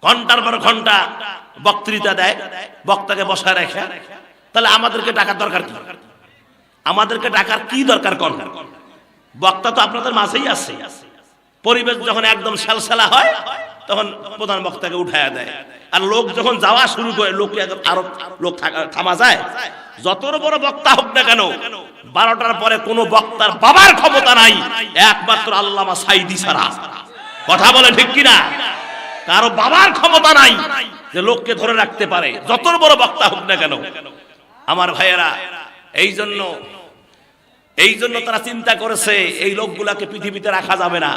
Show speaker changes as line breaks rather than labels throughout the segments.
ঘন্টার পর ঘন্টা বক্তৃতা দেয়, বক্তাকে বসায় রেখে। তাহলে আমাদেরকে ডাকার দরকার কি? আমাদেরকে ডাকার কি দরকার? কোন বক্তা তো আপনাদের মাঝেই আছে। পরিবেশ যখন একদম সালসালা হয় তখন প্রধান বক্তাকে উঠায়া দেয়, আর লোক যখন যাওয়া শুরু করে লোককে আরো লোক থামা যায়। যত বড় বক্তা হোক না কেন, 12টার পরে কোনো বক্তার বাবার ক্ষমতা নাই, একমাত্র আল্লামা সাইদি ছাড়া। কথা বলে ঠিক কিনা? কারো বাবার ক্ষমতা নাই যে লোককে ধরে রাখতে পারে, যত বড় বক্তা হোক না কেন। আমার ভাইয়েরা, এই জন্য তারা চিন্তা করেছে এই লোকগুলাকে পৃথিবীতে রাখা যাবে না।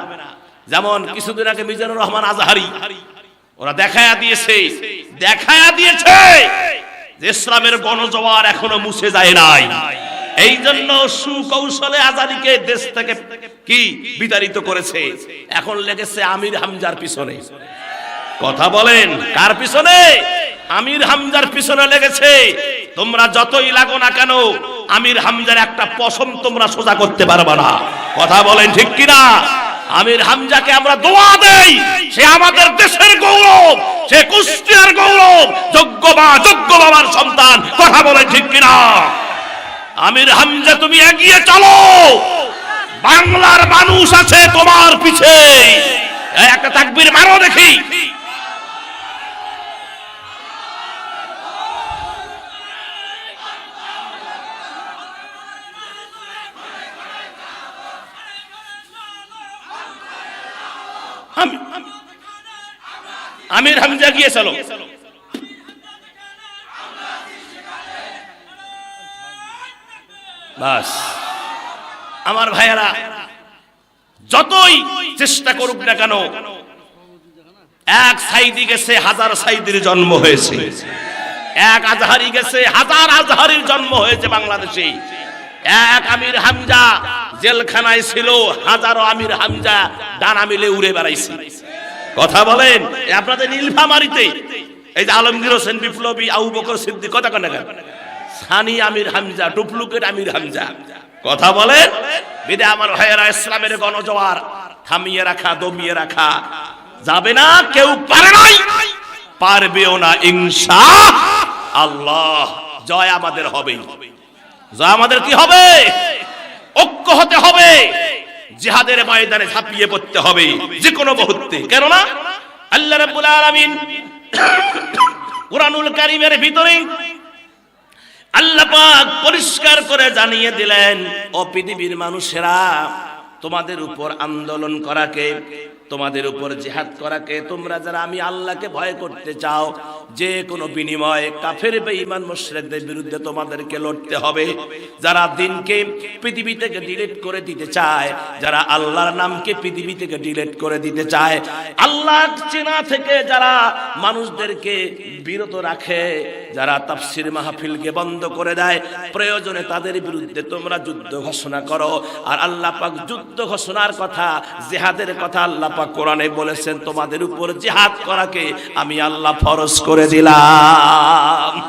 যেমন কিছুদিন আগে মিজানুর রহমান আজহারি ওরা দেখায়া দিয়েছে যে ইসলামের গণজোয়ার এখনো মুছে যায় নাই। এই জন্য সুকৌশলে আজহারিকে দেশ থেকে কি বিতাড়িত করেছে। এখন লেগেছে আমির হামজার পিছনে। কথা বলেন, কার পিছনে? আমির হামজার পিছনে লেগেছে। তোমরা যতই লাগো না কেন, আমির হামজার একটা পশম তোমরা সোজা করতে পারবে না। কথা বলেন ঠিক কিনা? আমির হামজাকে আমরা দোয়া দেই, সে আমাদের দেশের গৌরব, সে কুষ্টিয়ার গৌরব, যোগ্য বাবার সন্তান। কথা বলেন ঠিক কিনা? আমির হামজা, তুমি এগিয়ে চলো, বাংলার মানুষ আছে তোমার পিছে। একটা তাকবীর মারো দেখি। আমির হামজা গিয়ে চলো। বাস আমার ভাইয়েরা, যতই চেষ্টা করুক না কেন, এক সাইদি গেছে, হাজার সাইদির জন্ম হয়েছে। এক আজহারি গেছে, হাজার আজহারির জন্ম হয়েছে বাংলাদেশে। এক আমির হামজা জেলখানায় ছিল, হাজারো আমির হামজা ডানা মিলে উড়ে বেড়াইছে। কথা বলেন, আপনাদের নীলফামারীতে এই যে আলমগীর হোসেন বিপ্লবী, আবু বকর সিদ্দিক, কথা কেন সানি আমির হামজা, ডুপ্লিকেট আমির হামজা। কথা বলেন। বিদে আমার ভাইয়েরা, ইসলামের গণজোয়ার থামিয়ে রাখা, দমিয়ে রাখা যাবে না। কেউ পারে নাই, পারবেও না ইনশাআল্লাহ। জয় আমাদের হবে। জয় আমাদের কি হবে? ঐক্য হতে হবে, জিহাদের ময়দানে ঝাঁপিয়ে পড়তে হবে যে কোনো মুহূর্তে। কেননা আল্লাহ রাব্বুল আলামিন কুরআনুল কারীমের ভিতরে আল্লাহ পাক পরিষ্কার করে জানিয়ে দিলেন, ও পৃথিবীর মানুষেরা, তোমাদের উপর আন্দোলন করাকে, তোমাদের উপর জিহাদ করাকে, তোমরা যারা আমি আল্লাহকে ভয় করতে চাও, যে কোনো বিনিময়ে কাফের বেঈমান মুশরিকদের বিরুদ্ধে তোমাদেরকে লড়তে হবে। যারা দিনকে পৃথিবী থেকে ডিলিট করে দিতে চায়, যারা আল্লাহর নামকে পৃথিবী থেকে ডিলিট করে দিতে চায়, আল্লাহ চেনা থেকে যারা মানুষদেরকে বিরত রাখে, যারা তাফসীর মাহফিলকে বন্ধ করে দেয়, প্রয়োজনে তাদের বিরুদ্ধে তোমরা যুদ্ধ ঘোষণা করো। আর আল্লাহ পাক যুদ্ধ ঘোষণার কথা, জিহাদের কথা আল্লাহ পাক কোরআনে বলেছেন, তোমাদের উপর জিহাদ করাকে আমি আল্লাহ ফরজ করে দিলাম।